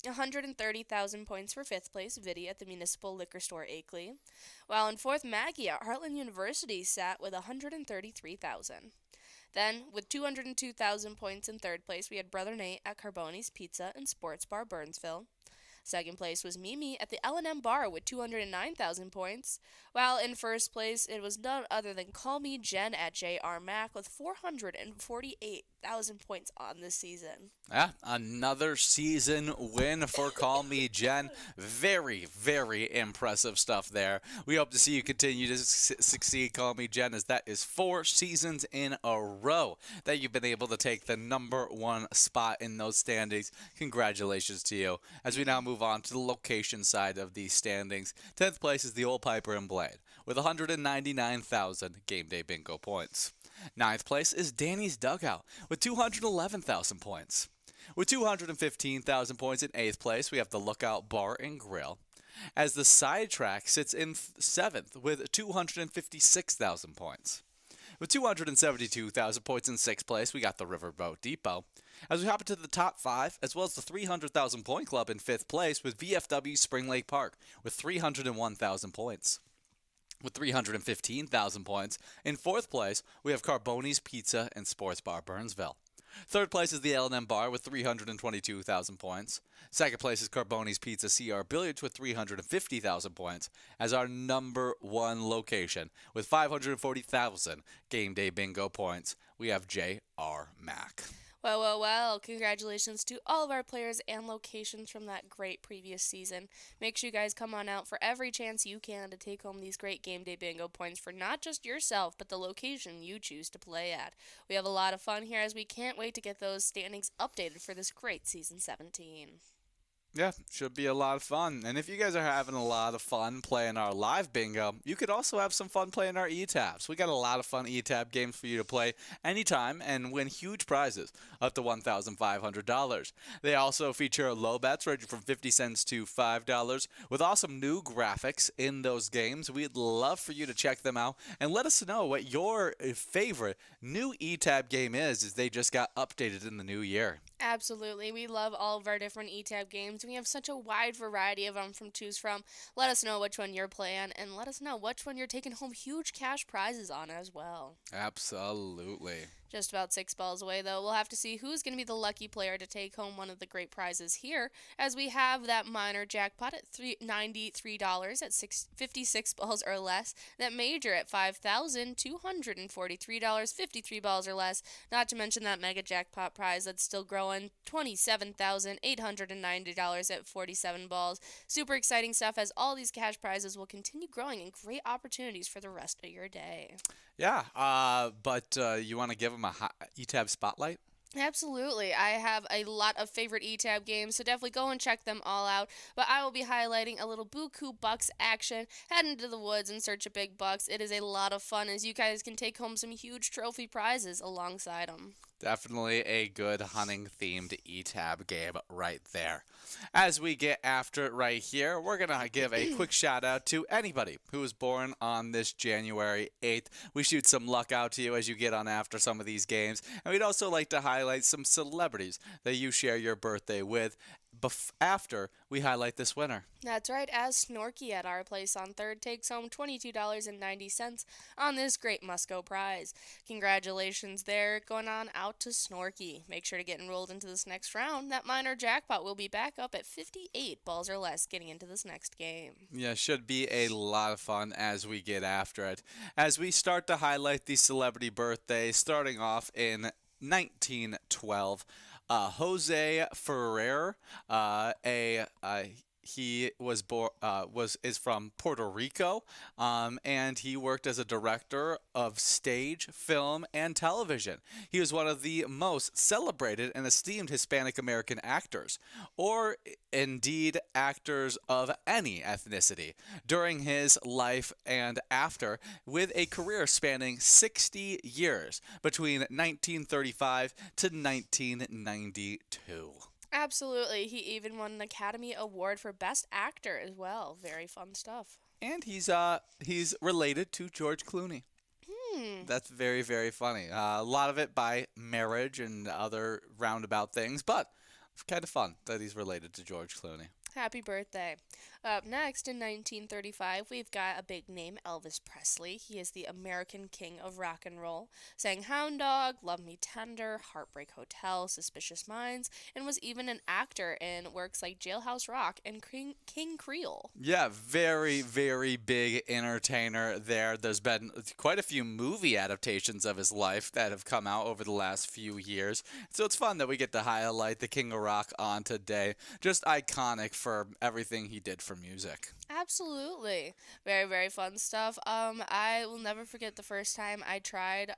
130,000 points for 5th place Vidi at the Municipal Liquor Store Akeley, while in 4th, Maggie at Heartland University sat with 133,000. Then, with 202,000 points in 3rd place, we had Brother Nate at Carboni's Pizza and Sports Bar Burnsville. 2nd place was Mimi at the L&M Bar with 209,000 points, while in 1st place it was none other than Call Me Jen at J.R. Mack with 448,000 points on this season. Yeah, another season win for Call Me Jen. Very, very impressive stuff there. We hope to see you continue to succeed, Call Me Jen, as that is 4 seasons in a row that you've been able to take the number 1 spot in those standings. Congratulations to you. As we now move on to the location side of these standings, 10th place is the Old Piper and Blade with 199,000 Game Day Bingo points. 9th place is Danny's Dugout with 211,000 points. With 215,000 points in 8th place, we have the Lookout Bar and Grill, as the Sidetrack sits in 7th with 256,000 points. With 272,000 points in 6th place, we got the Riverboat Depot. As we hop into the top 5, as well as the 300,000 point club in 5th place with VFW Spring Lake Park with 301,000 points. With 315,000 points, in 4th place, we have Carboni's Pizza and Sports Bar Burnsville. 3rd place is the L&M Bar with 322,000 points. 2nd place is Carboni's Pizza CR Billiards with 350,000 points as our number 1 location. With 540,000 Game Day Bingo points, we have J.R. Mack. Well, congratulations to all of our players and locations from that great previous season. Make sure you guys come on out for every chance you can to take home these great Game Day Bingo points for not just yourself, but the location you choose to play at. We have a lot of fun here as we can't wait to get those standings updated for this great Season 17. Yeah, should be a lot of fun. And if you guys are having a lot of fun playing our live bingo, you could also have some fun playing our e-tabs. We got a lot of fun e-tab games for you to play anytime and win huge prizes up to $1,500. They also feature low bets ranging from 50 cents to $5 with awesome new graphics in those games. We'd love for you to check them out and let us know what your favorite new e-tab game is, as they just got updated in the new year. Absolutely. We love all of our different eTab games. We have such a wide variety of them from choose from. Let us know which one you're playing, and let us know which one you're taking home huge cash prizes on as well. Absolutely. Just about 6 balls away, though. We'll have to see who's going to be the lucky player to take home one of the great prizes here, as we have that minor jackpot at $93 at 56 balls or less, that major at $5,243, 53 balls or less, not to mention that mega jackpot prize that's still growing, $27,890 at 47 balls. Super exciting stuff, as all these cash prizes will continue growing and great opportunities for the rest of your day. Yeah, but you want to give them a eTab spotlight? Absolutely. I have a lot of favorite eTab games, so definitely go and check them all out. But I will be highlighting a little Buku Bucks action. Head into the woods in search of big bucks. It is a lot of fun as you guys can take home some huge trophy prizes alongside them. Definitely a good hunting themed E-Tab game right there. As we get after it right here, we're going to give a quick shout out to anybody who was born on this January 8th. We shoot some luck out to you as you get on after some of these games. And we'd also like to highlight some celebrities that you share your birthday with after we highlight this winner. That's right, as Snorky at our place on third takes home $22.90 on this great Musco prize. Congratulations there, going on out to Snorky. Make sure to get enrolled into this next round. That minor jackpot will be back up at 58 balls or less getting into this next game. Yeah, should be a lot of fun as we get after it. As we start to highlight the celebrity birthdays, starting off in 1912. Jose Ferrer, he was born is from Puerto Rico, and he worked as a director of stage, film, and television. He was one of the most celebrated and esteemed Hispanic American actors, or indeed actors of any ethnicity, during his life and after, with a career spanning 60 years between 1935 to 1992. Absolutely. He even won an Academy Award for Best Actor as well. Very fun stuff. And he's related to George Clooney. That's very, very funny. A lot of it by marriage and other roundabout things, but it's kind of fun that he's related to George Clooney. Happy birthday. Up next in 1935, we've got a big name, Elvis Presley. He is the American king of rock and roll. Sang Hound Dog, Love Me Tender, Heartbreak Hotel, Suspicious Minds, and was even an actor in works like Jailhouse Rock and King Creole. Yeah, very, very big entertainer there. There's been quite a few movie adaptations of his life that have come out over the last few years. So it's fun that we get to highlight the King of Rock on today. Just iconic for everything he did for music. Absolutely. Very, very fun stuff. I will never forget the first time I tried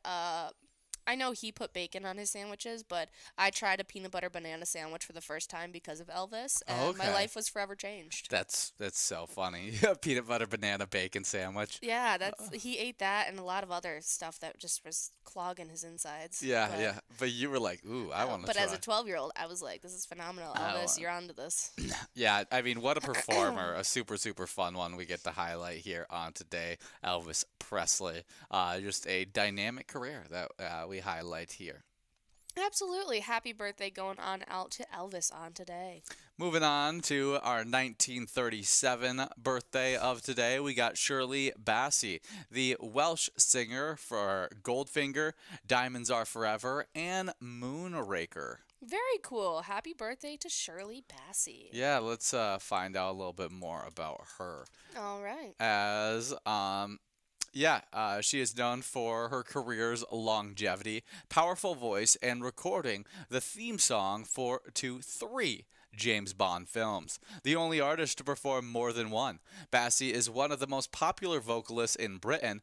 I know he put bacon on his sandwiches, but I tried a peanut butter banana sandwich for the first time because of Elvis, and my Okay. life was forever changed. That's so funny. Peanut butter banana bacon sandwich. Yeah, he ate that and a lot of other stuff that just was clogging his insides. Yeah, but, yeah. But you were like, ooh, I want to But try. as a 12-year-old, I was like, this is phenomenal, I Elvis. want- You're onto this. Yeah, I mean, what a performer. A super, super fun one we get to highlight here on today. Elvis Presley. Just a dynamic career that we highlight here. Absolutely. Happy birthday going on out to Elvis on today. Moving on to our 1937 birthday of today, we got Shirley Bassey, the Welsh singer for Goldfinger, Diamonds Are Forever, and Moonraker. Very cool. Happy birthday to Shirley Bassey. Yeah, let's find out a little bit more about her. All right. She is known for her career's longevity, powerful voice, and recording the theme song to three James Bond films, the only artist to perform more than one. Bassey is one of the most popular vocalists in Britain.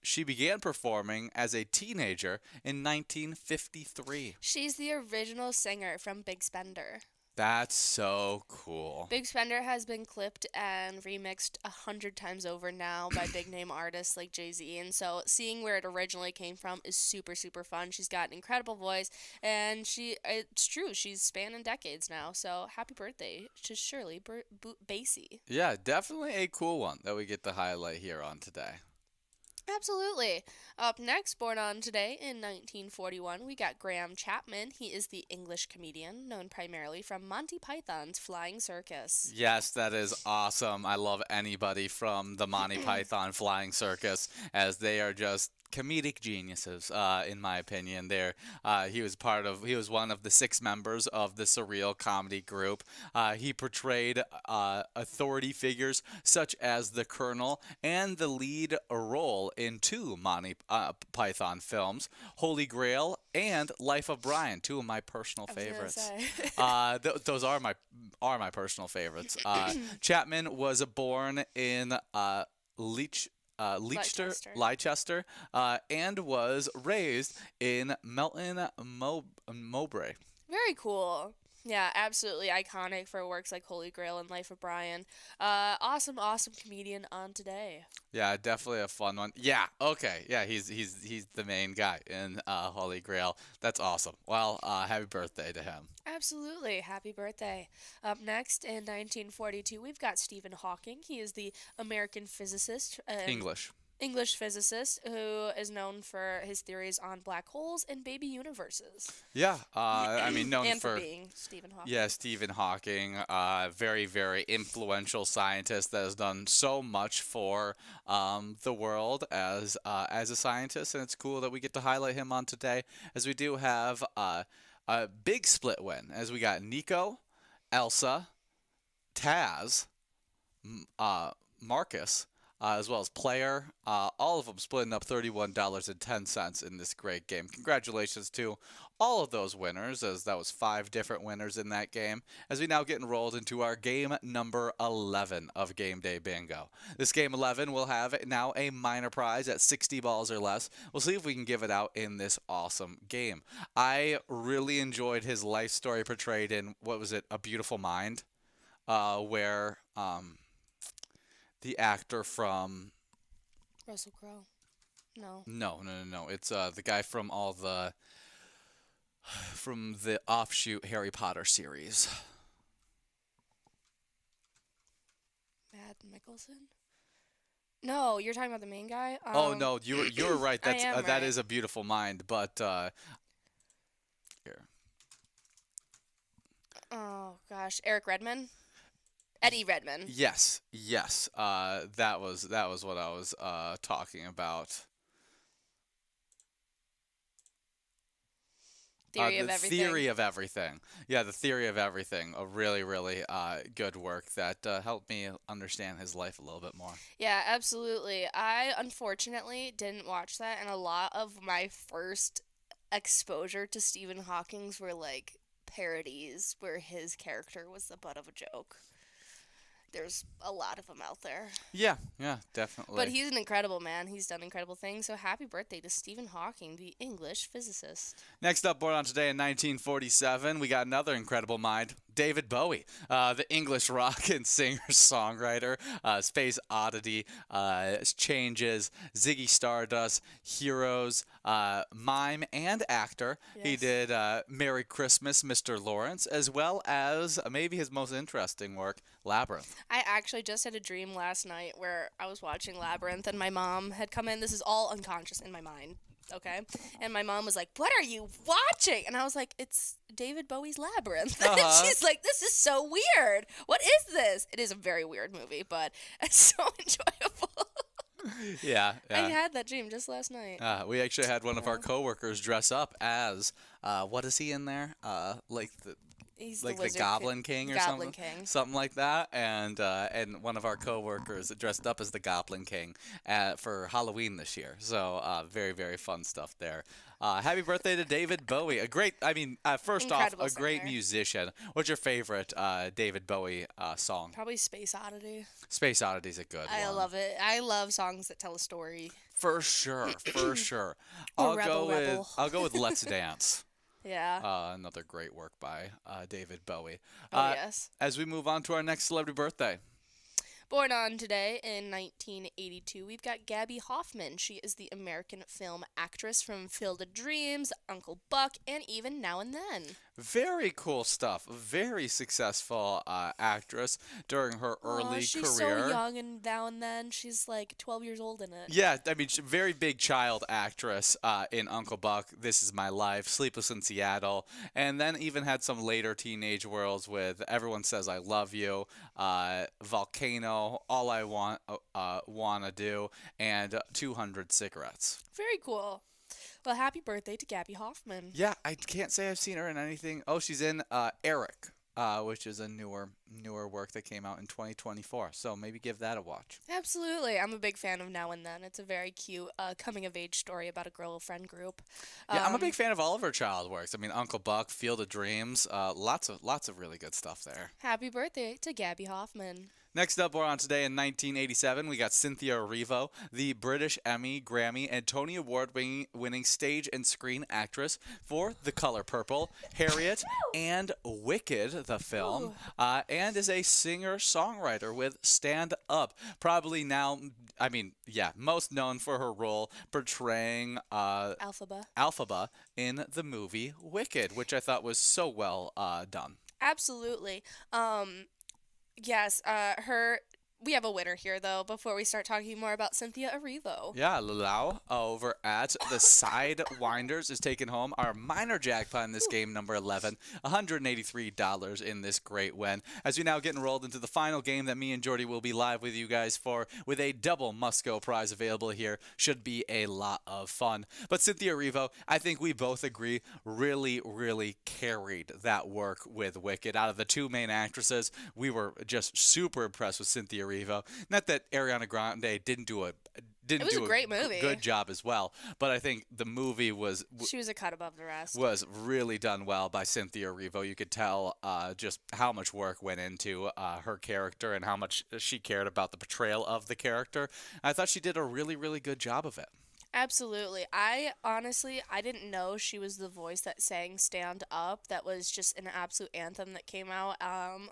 She began performing as a teenager in 1953. She's the original singer from Big Spender. That's so cool. Big Spender has been clipped and remixed 100 times over now by big name artists like Jay-Z, and so seeing where it originally came from is super, super fun. She's got an incredible voice, and it's true, she's spanning decades now, so happy birthday to Shirley Bassey. Yeah, definitely a cool one that we get to highlight here on today. Absolutely. Up next, born on today in 1941, we got Graham Chapman. He is the English comedian known primarily from Monty Python's Flying Circus. Yes, that is awesome. I love anybody from the Monty Python Flying Circus, as they are just comedic geniuses, in my opinion. He was one of the 6 members of the surreal comedy group. He portrayed authority figures such as the Colonel and the lead role in 2 Monty Python films, Holy Grail and Life of Brian, 2 of my personal favorites. Those are my personal favorites. Chapman was born in Leicester. Leicester, and was raised in Melton Mowbray. Very cool. Yeah, absolutely iconic for works like Holy Grail and Life of Brian. Awesome comedian on today. Yeah, definitely a fun one. Yeah, okay. Yeah, he's the main guy in Holy Grail. That's awesome. Well, happy birthday to him. Absolutely. Happy birthday. Up next in 1942, we've got Stephen Hawking. He is the American physicist and English. English physicist who is known for his theories on black holes and baby universes. Yeah, I mean, known And for for being Stephen Hawking. yeah, Stephen Hawking, very, very influential scientist that has done so much for the world as a scientist, and it's cool that we get to highlight him on today, as we do have a big split win, as we got Nico, Elsa, Taz, Marcus, as well as Player, all of them splitting up $31.10 in this great game. Congratulations to all of those winners, as that was 5 different winners in that game, as we now get enrolled into our game number 11 of Game Day Bingo. This game 11 will have now a minor prize at 60 balls or less. We'll see if we can give it out in this awesome game. I really enjoyed his life story portrayed in, what was it, A Beautiful Mind, where the actor from Russell Crowe. No. No. It's the guy from the offshoot Harry Potter series. Matt Mickelson? No, you're talking about the main guy? Oh no, you were right. That's am that right. is A Beautiful Mind, but here. Oh gosh, Eric Redman? Eddie Redman. Yes. That was what I was talking about. Theory of the Everything. Theory of Everything. Yeah, the Theory of Everything. A really, really good work that helped me understand his life a little bit more. Yeah, absolutely. I unfortunately didn't watch that, and a lot of my first exposure to Stephen Hawking's were like parodies where his character was the butt of a joke. There's a lot of them out there. Yeah, definitely. But he's an incredible man. He's done incredible things. So happy birthday to Stephen Hawking, the English physicist. Next up, born on today in 1947, we got another incredible mind, David Bowie, the English rock and singer-songwriter, Space Oddity, Changes, Ziggy Stardust, Heroes, mime and actor. Yes. He did Merry Christmas, Mr. Lawrence, as well as maybe his most interesting work, Labyrinth. I actually just had a dream last night where I was watching Labyrinth and my mom had come in. This is all unconscious in my mind, okay? And my mom was like, "What are you watching?" And I was like, "It's David Bowie's Labyrinth." And she's like, "This is so weird. What is this?" It is a very weird movie, but it's so enjoyable. Yeah. I had that dream just last night. We actually had one of our coworkers dress up as, what is he in there? He's like the Wizard Goblin King or Goblin something, King. something like that, and one of our coworkers dressed up as the Goblin King for Halloween this year. So very, very fun stuff there. Happy birthday to David Bowie. First Incredible off, a great singer. musician. What's your favorite David Bowie song? Probably Space Oddity. Space Oddity's a good I one. love it. I love songs that tell a story. For sure. Or Rebel. I'll go with Let's Dance. Yeah. Another great work by David Bowie. Yes. As we move on to our next celebrity birthday. Born on today in 1982, we've got Gabby Hoffman. She is the American film actress from Field of Dreams, Uncle Buck, and even Now and Then. Very cool stuff. Very successful actress during her early she's career. so young and Now and Then. She's like 12 years old in it. Yeah, very big child actress in Uncle Buck, This Is My Life, Sleepless in Seattle, and then even had some later teenage roles with Everyone Says I Love You, Volcano, All I Wanna Do, and 200 Cigarettes. Very cool. Well, happy birthday to Gabby Hoffman. Yeah, I can't say I've seen her in anything. Oh, she's in Eric, which is a newer work that came out in 2024. So maybe give that a watch. Absolutely. I'm a big fan of Now and Then. It's a very cute coming-of-age story about a girl-friend group. Yeah, I'm a big fan of all of her child works. I mean, Uncle Buck, Field of Dreams, lots of really good stuff there. Happy birthday to Gabby Hoffman. Next up, we're on today in 1987. We got Cynthia Erivo, the British Emmy, Grammy, and Tony Award-winning stage and screen actress for The Color Purple, Harriet, and Wicked, the film, and is a singer-songwriter with Stand Up. Probably now, most known for her role portraying Alphaba in the movie Wicked, which I thought was so well done. Absolutely. Yes, we have a winner here, though, before we start talking more about Cynthia Erivo. Yeah, Lalau over at the Sidewinders is taking home our minor jackpot in this game, number 11, $183 in this great win. As we now get enrolled into the final game that me and Jordy will be live with you guys for, with a double must-go prize available here. Should be a lot of fun. But Cynthia Erivo, I think we both agree, really, really carried that work with Wicked. Out of the two main actresses, we were just super impressed with Cynthia Erivo. Not that Ariana Grande didn't do a great movie. Good job as well, but I think the movie she was a cut above the rest. Was really done well by Cynthia Erivo. You could tell just how much work went into her character and how much she cared about the portrayal of the character. I thought she did a really, really good job of it. Absolutely. I didn't know she was the voice that sang Stand Up. That was just an absolute anthem that came out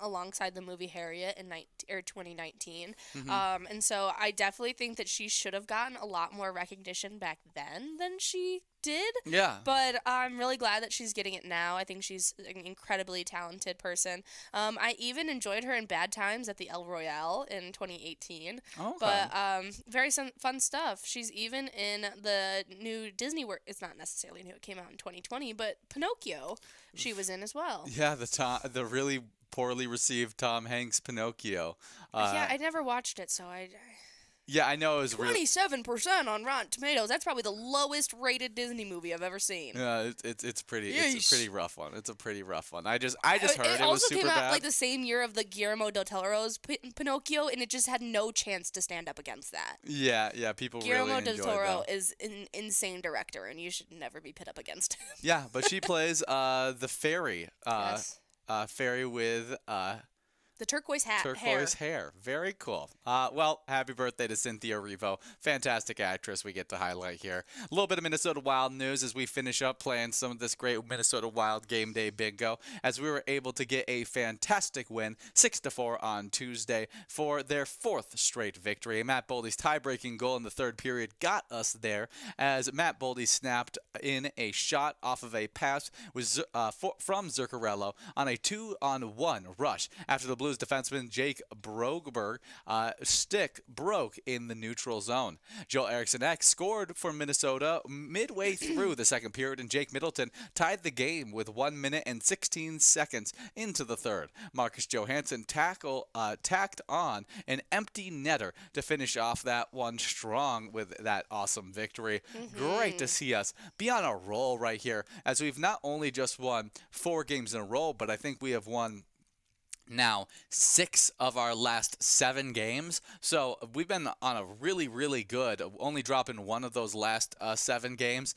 alongside the movie Harriet in 2019. Mm-hmm. And so I definitely think that she should have gotten a lot more recognition back then than she did. Yeah. But I'm really glad that she's getting it now. I think she's an incredibly talented person. I even enjoyed her in Bad Times at the El Royale in 2018. Okay. But very fun stuff. She's even in the new Disney work. It's not necessarily new. It came out in 2020, but Pinocchio she was in as well. Yeah, the really poorly received Tom Hanks Pinocchio. Yeah, I never watched it, so Yeah, I know it was 27% on Rotten Tomatoes. That's probably the lowest rated Disney movie I've ever seen. Yeah, it's a pretty rough one. It's a pretty rough one. I just heard it was super bad. It also came out like the same year of the Guillermo del Toro's Pinocchio, and it just had no chance to stand up against that. Yeah, people really enjoyed Guillermo del Toro that. is an insane director, and you should never be pit up against him. Yeah, but she plays the fairy. Yes. Fairy with the turquoise hair. Very cool. Well, happy birthday to Cynthia Erivo. Fantastic actress we get to highlight here. A little bit of Minnesota Wild news as we finish up playing some of this great Minnesota Wild game day bingo, as we were able to get a fantastic win, 6-4 on Tuesday, for their fourth straight victory. Matt Boldy's tie-breaking goal in the third period got us there, as Matt Boldy snapped in a shot off of a pass from Zuccarello on a 2-on-1 rush after the Blues defenseman Jake Broberg stick broke in the neutral zone. Joel Eriksson-Ek scored for Minnesota midway through the second period, and Jake Middleton tied the game with 1 minute and 16 seconds into the third. Marcus Johansson tacked on an empty netter to finish off that one strong with that awesome victory. Great to see us be on a roll right here, as we've not only just won 4 games in a row, but I think we have won now 6 of our last 7 games. So we've been on a really, really good, only dropping 1 of those last 7 games.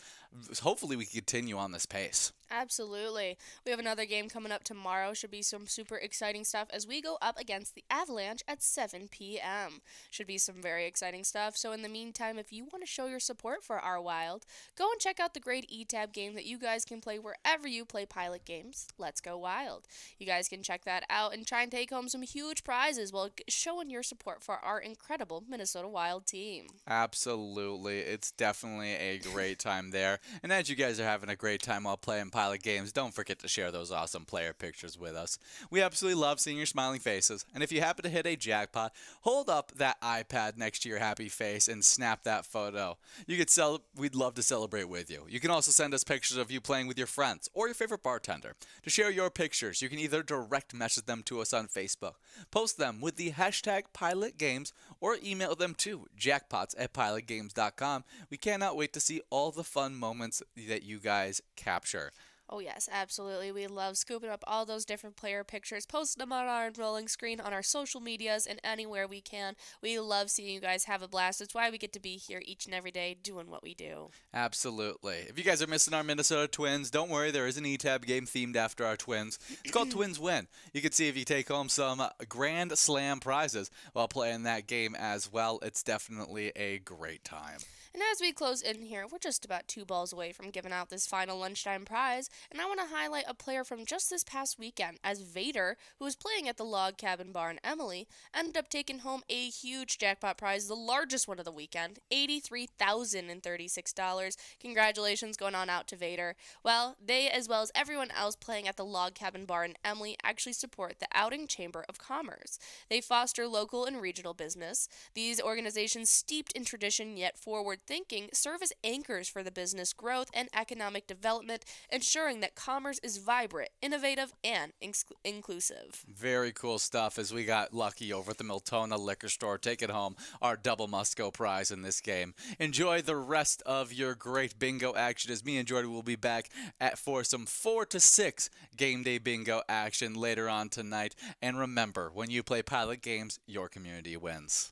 Hopefully we can continue on this pace. Absolutely. We have another game coming up tomorrow. Should be some super exciting stuff as we go up against the Avalanche at 7 p.m. Should be some very exciting stuff. So in the meantime, if you want to show your support for our Wild, go and check out the great eTab game that you guys can play wherever you play Pilot games. Let's Go Wild. You guys can check that out and try and take home some huge prizes while showing your support for our incredible Minnesota Wild team. Absolutely. It's definitely a great time there. And as you guys are having a great time while playing Pilot games, don't forget to share those awesome player pictures with us. We absolutely love seeing your smiling faces. And if you happen to hit a jackpot, hold up that iPad next to your happy face and snap that photo. We'd love to celebrate with you. You can also send us pictures of you playing with your friends or your favorite bartender. To share your pictures, you can either direct message them to us on Facebook, post them with the hashtag PilotGames, or email them to jackpots@pilotgames.com. We cannot wait to see all the fun moments that you guys capture. Oh, yes, absolutely. We love scooping up all those different player pictures, posting them on our enrolling screen, on our social medias, and anywhere we can. We love seeing you guys have a blast. It's why we get to be here each and every day doing what we do. Absolutely. If you guys are missing our Minnesota Twins, don't worry. There is an E-Tab game themed after our Twins. It's called Twins Win. You can see if you take home some Grand Slam prizes while playing that game as well. It's definitely a great time. And as we close in here, we're just about 2 balls away from giving out this final lunchtime prize, and I want to highlight a player from just this past weekend, as Vader, who was playing at the Log Cabin Bar in Emily, ended up taking home a huge jackpot prize, the largest one of the weekend, $83,036. Congratulations going on out to Vader. Well, they, as well as everyone else playing at the Log Cabin Bar in Emily, actually support the Outing Chamber of Commerce. They foster local and regional business. These organizations, steeped in tradition yet forward thinking, serve as anchors for the business growth and economic development, ensuring that commerce is vibrant, innovative, and inclusive. Very cool stuff as we got lucky over at the Miltona Liquor Store, taking home our double Musco prize in this game. Enjoy the rest of your great bingo action as me and Jordan will be back for some 4 to 6 game day bingo action later on tonight. And remember, when you play Pilot games, your community wins.